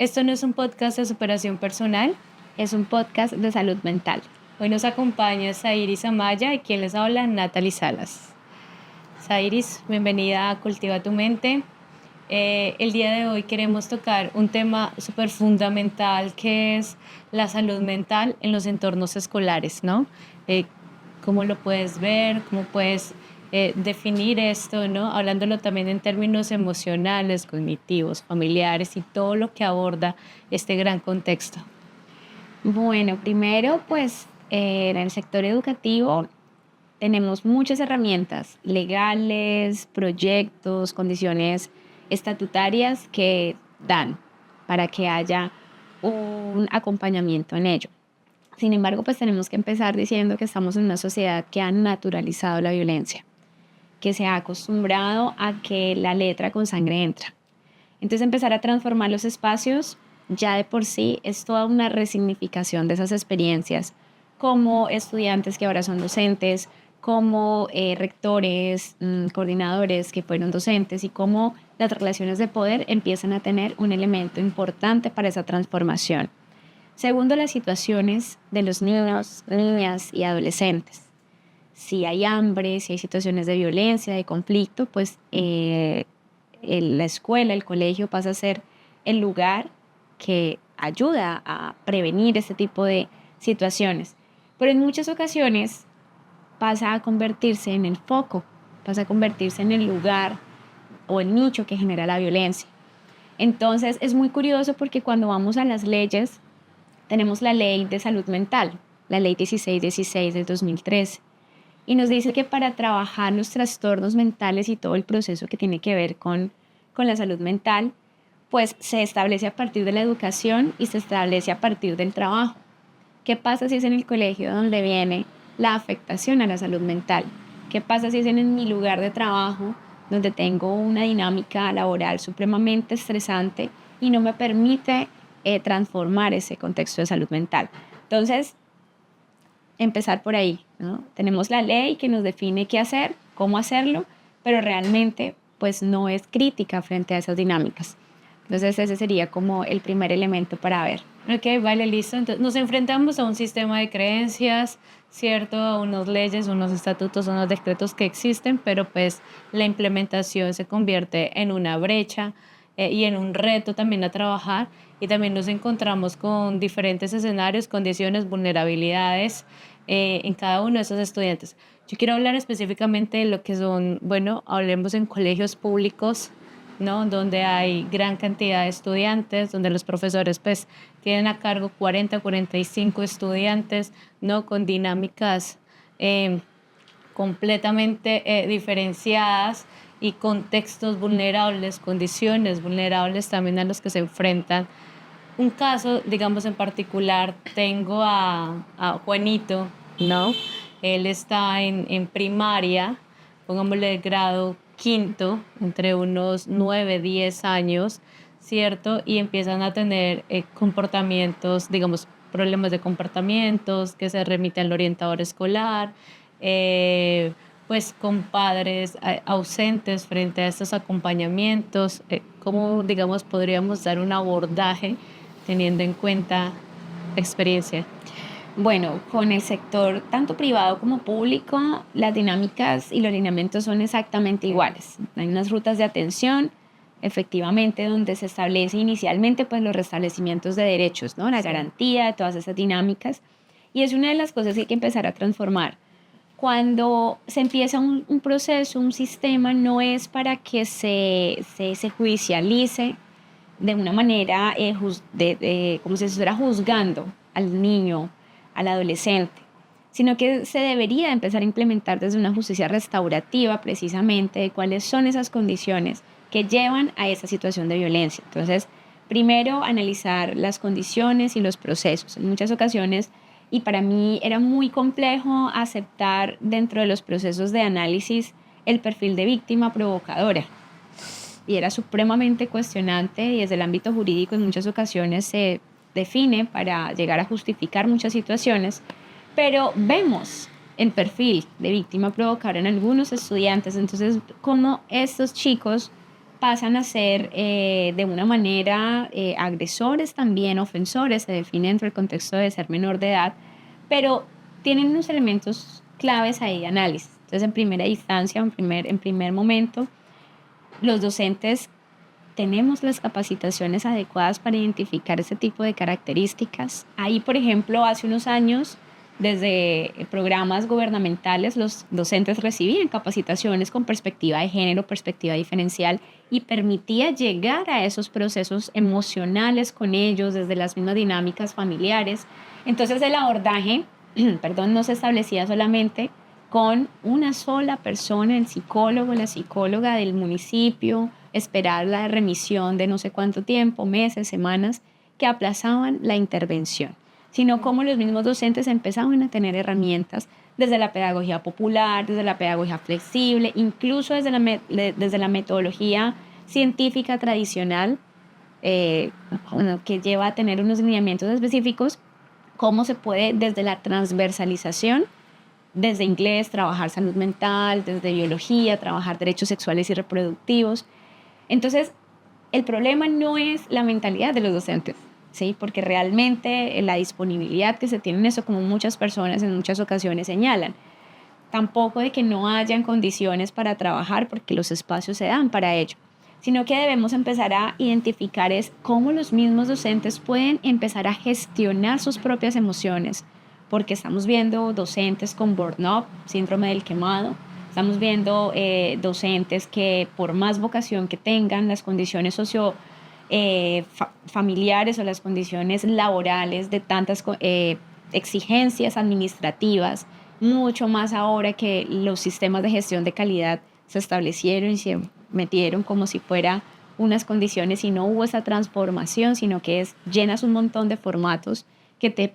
Esto no es un podcast de superación personal, Es un podcast de salud mental. hoy nos acompaña Sairis Amaya y quien les habla, Natalie Salas. Sairis, bienvenida a Cultiva tu Mente. El día de hoy queremos tocar un tema súper fundamental que es la salud mental en los entornos escolares, ¿no? ¿Cómo lo puedes ver? ¿Cómo puedes definir esto, ¿no? Hablándolo también en términos emocionales, cognitivos, familiares y todo lo que aborda este gran contexto. Bueno, primero, pues en el sector educativo tenemos muchas herramientas legales, proyectos, condiciones estatutarias que dan para que haya un acompañamiento en ello. Sin embargo, pues tenemos que empezar diciendo que estamos en una sociedad que ha naturalizado la violencia, que se ha acostumbrado a que la letra con sangre entra. Entonces empezar a transformar los espacios ya de por sí es toda una resignificación de esas experiencias, como estudiantes que ahora son docentes, como rectores, coordinadores que fueron docentes y cómo las relaciones de poder empiezan a tener un elemento importante para esa transformación. Segundo, las situaciones de los niños, niñas y adolescentes. Si hay hambre, si hay situaciones de violencia, de conflicto, pues la escuela, el colegio pasa a ser el lugar que ayuda a prevenir este tipo de situaciones. Pero en muchas ocasiones pasa a convertirse en el foco, pasa a convertirse en el lugar o el nicho que genera la violencia. Entonces es muy curioso porque cuando vamos a las leyes, tenemos la ley de salud mental, la ley 1616 del 2013, y nos dice que para trabajar los trastornos mentales y todo el proceso que tiene que ver con la salud mental, pues se establece a partir de la educación y se establece a partir del trabajo. ¿Qué pasa si es en el colegio donde viene la afectación a la salud mental? ¿Qué pasa si es en mi lugar de trabajo donde tengo una dinámica laboral supremamente estresante y no me permite transformar ese contexto de salud mental? Entonces, empezar por ahí, ¿no? Tenemos la ley que nos define qué hacer, cómo hacerlo, pero realmente pues no es crítica frente a esas dinámicas. Entonces ese sería como el primer elemento para ver. Ok, vale, listo. Entonces nos enfrentamos a un sistema de creencias, ¿cierto? A unas leyes, unos estatutos, unos decretos que existen, pero pues la implementación se convierte en una brecha y en un reto también a trabajar. Y también nos encontramos con diferentes escenarios, condiciones, vulnerabilidades en cada uno de esos estudiantes. Yo quiero hablar específicamente de lo que son, bueno, hablemos en colegios públicos, ¿no? Donde hay gran cantidad de estudiantes, donde los profesores pues tienen a cargo 40, 45 estudiantes, ¿no? Con dinámicas eh, completamente diferenciadas y contextos vulnerables, condiciones vulnerables también a los que se enfrentan. Un caso, digamos en particular, tengo a Juanito, ¿no? Él está en primaria, pongámosle de grado quinto, entre unos 9, 10 años, ¿cierto? Y empiezan a tener comportamientos, digamos, problemas de comportamientos que se remiten al orientador escolar, pues con padres ausentes frente a estos acompañamientos, ¿cómo, digamos, podríamos dar un abordaje teniendo en cuenta la experiencia? Bueno, con el sector tanto privado como público, las dinámicas y los lineamientos son exactamente iguales. Hay unas rutas de atención, efectivamente, donde se establece inicialmente pues los restablecimientos de derechos, ¿no? La Sí. garantía de todas esas dinámicas. Y es una de las cosas que hay que empezar a transformar. Cuando se empieza un proceso, un sistema, no es para que se judicialice de una manera como si se estuviera juzgando al niño, al adolescente, sino que se debería empezar a implementar desde una justicia restaurativa precisamente de cuáles son esas condiciones que llevan a esa situación de violencia. Entonces, primero analizar las condiciones y los procesos. En muchas ocasiones, y para mí era muy complejo aceptar dentro de los procesos de análisis el perfil de víctima provocadora y era supremamente cuestionante y desde el ámbito jurídico en muchas ocasiones se define para llegar a justificar muchas situaciones, pero vemos el perfil de víctima provocadora en algunos estudiantes, entonces cómo estos chicos pasan a ser de una manera agresores también, ofensores, se define dentro del contexto de ser menor de edad, pero tienen unos elementos claves ahí de análisis. Entonces, en primera instancia, en primer momento, los docentes tenemos las capacitaciones adecuadas para identificar ese tipo de características. Ahí, por ejemplo, hace unos años, desde programas gubernamentales, los docentes recibían capacitaciones con perspectiva de género, perspectiva diferencial, y permitía llegar a esos procesos emocionales con ellos desde las mismas dinámicas familiares. Entonces el abordaje, perdón, no se establecía solamente con una sola persona, el psicólogo, la psicóloga del municipio, esperar la remisión de no sé cuánto tiempo, meses, semanas, que aplazaban la intervención, sino como los mismos docentes empezaban a tener herramientas desde la pedagogía popular, desde la pedagogía flexible, incluso desde la metodología científica tradicional, que lleva a tener unos lineamientos específicos, cómo se puede desde la transversalización, desde inglés, trabajar salud mental, desde biología, trabajar derechos sexuales y reproductivos. Entonces, el problema no es la mentalidad de los docentes, ¿sí? Porque realmente la disponibilidad que se tiene en eso, como muchas personas en muchas ocasiones señalan, tampoco de que no hayan condiciones para trabajar, porque los espacios se dan para ello, sino que debemos empezar a identificar es cómo los mismos docentes pueden empezar a gestionar sus propias emociones, porque estamos viendo docentes con burnout, síndrome del quemado, estamos viendo docentes que por más vocación que tengan, las condiciones familiares o las condiciones laborales de tantas exigencias administrativas, mucho más ahora que los sistemas de gestión de calidad se establecieron y se metieron como si fuera unas condiciones y no hubo esa transformación, sino que llenas un montón de formatos que te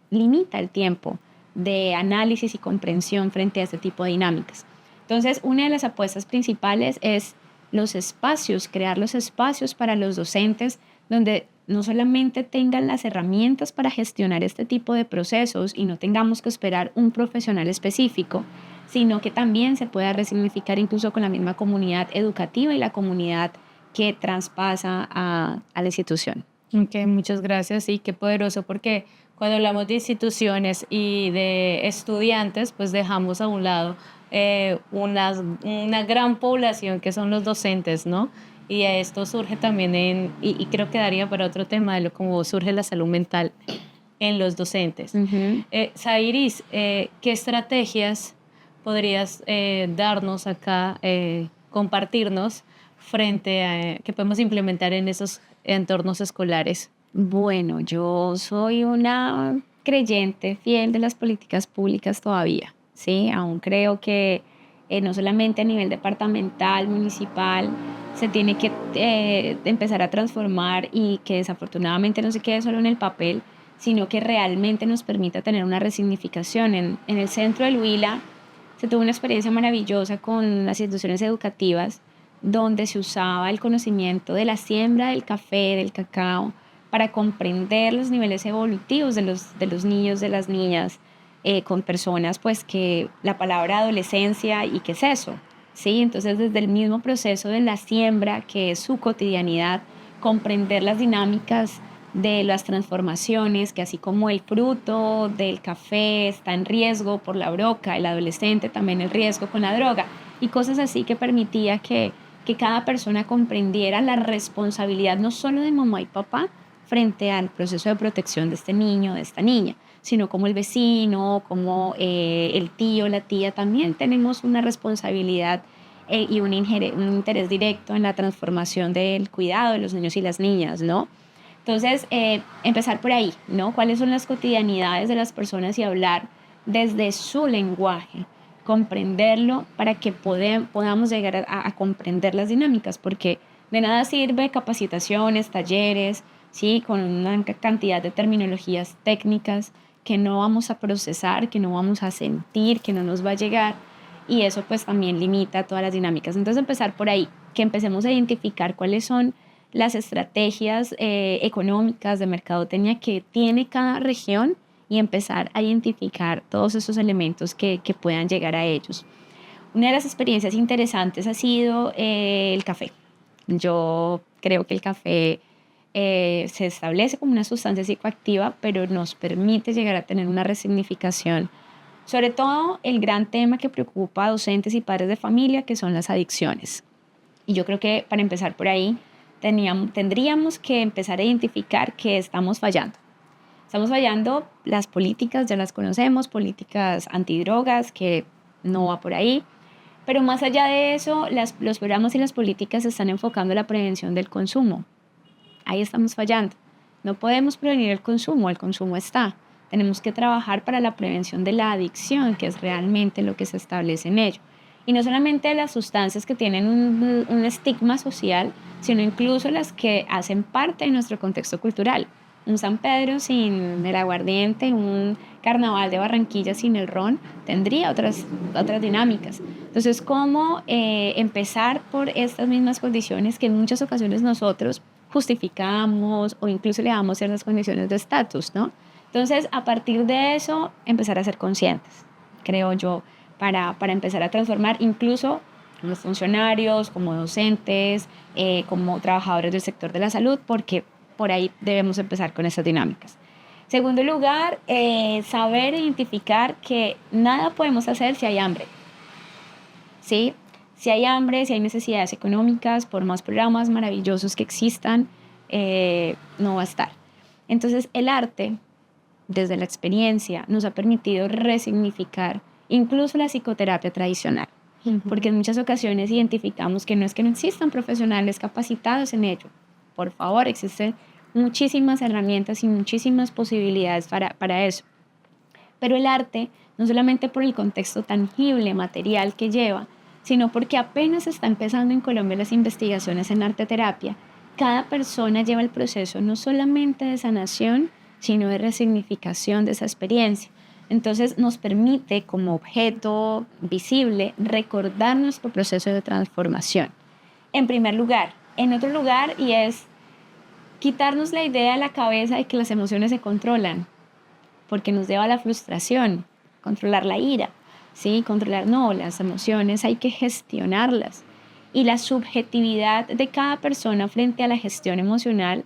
limita el tiempo de análisis y comprensión frente a este tipo de dinámicas. Entonces, una de las apuestas principales es los espacios, crear los espacios para los docentes donde no solamente tengan las herramientas para gestionar este tipo de procesos y no tengamos que esperar un profesional específico, sino que también se pueda resignificar incluso con la misma comunidad educativa y la comunidad que traspasa a la institución. Ok, muchas gracias. Sí, qué poderoso, porque cuando hablamos de instituciones y de estudiantes, pues dejamos a un lado una gran población que son los docentes, ¿no? Y esto surge también y creo que daría para otro tema de cómo surge la salud mental en los docentes. Sairis, ¿qué estrategias podrías darnos acá, compartirnos frente a que podemos implementar en esos entornos escolares? Bueno, yo soy una creyente fiel de las políticas públicas todavía, ¿sí? Aún creo que no solamente a nivel departamental, municipal, se tiene que empezar a transformar y que desafortunadamente no se quede solo en el papel, sino que realmente nos permita tener una resignificación. En el centro del Huila se tuvo una experiencia maravillosa con las instituciones educativas donde se usaba el conocimiento de la siembra del café, del cacao, para comprender los niveles evolutivos de los niños, de las niñas, con personas, pues que la palabra adolescencia y qué es eso, ¿sí? Entonces, desde el mismo proceso de la siembra, que es su cotidianidad, comprender las dinámicas de las transformaciones, que así como el fruto del café está en riesgo por la broca, el adolescente también en riesgo con la droga, y cosas así que permitía que cada persona comprendiera la responsabilidad no solo de mamá y papá frente al proceso de protección de este niño, de esta niña, sino como el vecino, como el tío, la tía, también tenemos una responsabilidad y un interés directo en la transformación del cuidado de los niños y las niñas, ¿no? Entonces, empezar por ahí, ¿no? ¿Cuáles son las cotidianidades de las personas y hablar desde su lenguaje? Comprenderlo para que podamos llegar a comprender las dinámicas, porque de nada sirve capacitaciones, talleres, ¿sí? Con una cantidad de terminologías técnicas que no vamos a procesar, que no vamos a sentir, que no nos va a llegar, y eso pues también limita todas las dinámicas. Entonces empezar por ahí, que empecemos a identificar cuáles son las estrategias económicas de mercadotecnia que tiene cada región y empezar a identificar todos esos elementos que puedan llegar a ellos. Una de las experiencias interesantes ha sido el café. Yo creo que el café se establece como una sustancia psicoactiva, pero nos permite llegar a tener una resignificación. Sobre todo el gran tema que preocupa a docentes y padres de familia, que son las adicciones. Y yo creo que para empezar por ahí, tendríamos que empezar a identificar que estamos fallando. Estamos fallando, las políticas ya las conocemos, políticas antidrogas, que no va por ahí. Pero más allá de eso, los programas y las políticas se están enfocando en la prevención del consumo. Ahí estamos fallando. No podemos prevenir el consumo está. Tenemos que trabajar para la prevención de la adicción, que es realmente lo que se establece en ello. Y no solamente las sustancias que tienen un estigma social, sino incluso las que hacen parte de nuestro contexto cultural. Un San Pedro sin el aguardiente, un carnaval de Barranquilla sin el ron, tendría otras dinámicas. Entonces, ¿cómo empezar por estas mismas condiciones que en muchas ocasiones nosotros justificamos o incluso le damos ciertas condiciones de estatus, ¿no? Entonces, a partir de eso, empezar a ser conscientes, creo yo, para empezar a transformar incluso los funcionarios, como docentes, como trabajadores del sector de la salud, porque por ahí debemos empezar con esas dinámicas. Segundo lugar, saber identificar que nada podemos hacer si hay hambre, ¿sí? Si hay hambre, si hay necesidades económicas, por más programas maravillosos que existan, no va a estar. Entonces, el arte, desde la experiencia, nos ha permitido resignificar incluso la psicoterapia tradicional, porque en muchas ocasiones identificamos que no es que no existan profesionales capacitados en ello. Por favor, existen muchísimas herramientas y muchísimas posibilidades para eso. Pero el arte, no solamente por el contexto tangible, material que lleva, sino porque apenas está empezando en Colombia las investigaciones en arte terapia, cada persona lleva el proceso no solamente de sanación, sino de resignificación de esa experiencia. Entonces nos permite como objeto visible recordar nuestro proceso de transformación. En primer lugar. En otro lugar, y es quitarnos la idea de la cabeza de que las emociones se controlan, porque nos lleva a la frustración, controlar la ira, ¿sí? Controlar, no, las emociones hay que gestionarlas. Y la subjetividad de cada persona frente a la gestión emocional,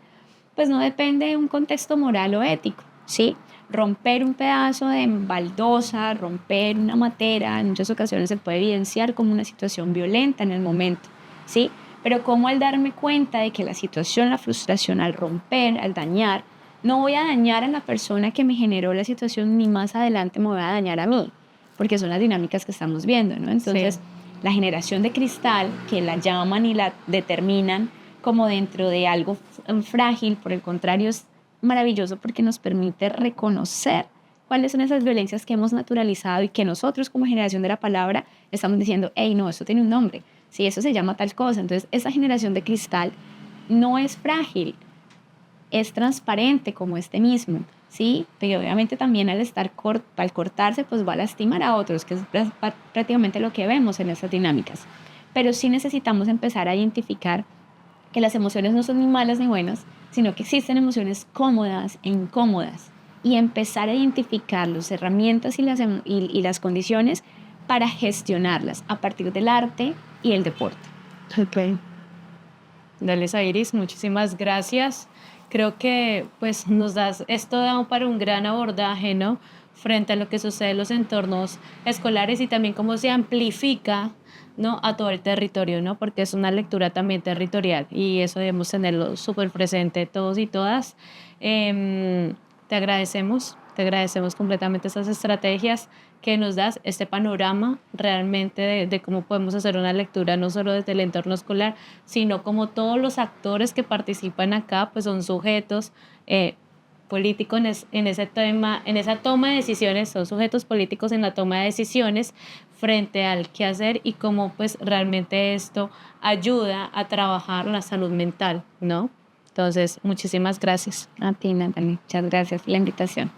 pues no depende de un contexto moral o ético, ¿sí? Romper un pedazo de baldosa, romper una matera, en muchas ocasiones se puede evidenciar como una situación violenta en el momento, ¿sí? Pero como al darme cuenta de que la situación, la frustración, al romper, al dañar, no voy a dañar a la persona que me generó la situación, ni más adelante me voy a dañar a mí, porque son las dinámicas que estamos viendo, ¿no? Entonces, sí, la generación de cristal, que la llaman y la determinan como dentro de algo frágil, por el contrario, es maravilloso porque nos permite reconocer cuáles son esas violencias que hemos naturalizado y que nosotros como generación de la palabra estamos diciendo, hey, no, eso tiene un nombre, sí, eso se llama tal cosa. Entonces, esa generación de cristal no es frágil, es transparente como este mismo, ¿sí? Pero obviamente también al cortarse, pues va a lastimar a otros, que es prácticamente lo que vemos en esas dinámicas. Pero sí necesitamos empezar a identificar que las emociones no son ni malas ni buenas, sino que existen emociones cómodas e incómodas, y empezar a identificar las herramientas y las condiciones para gestionarlas a partir del arte y el deporte. Ok. Dale, Iris, muchísimas gracias. Creo que pues nos das esto da para un gran abordaje, ¿no? Frente a lo que sucede en los entornos escolares y también cómo se amplifica, ¿no? A todo el territorio, ¿no? Porque es una lectura también territorial y eso debemos tenerlo súper presente todos y todas. Em, te agradecemos completamente estas estrategias que nos das, este panorama realmente de cómo podemos hacer una lectura no solo desde el entorno escolar, sino como todos los actores que participan acá, pues son sujetos políticos en ese tema, en esa toma de decisiones, son sujetos políticos en la toma de decisiones frente al qué hacer y cómo pues realmente esto ayuda a trabajar la salud mental, ¿no? Entonces, muchísimas gracias. A ti, Natalie, muchas gracias por la invitación.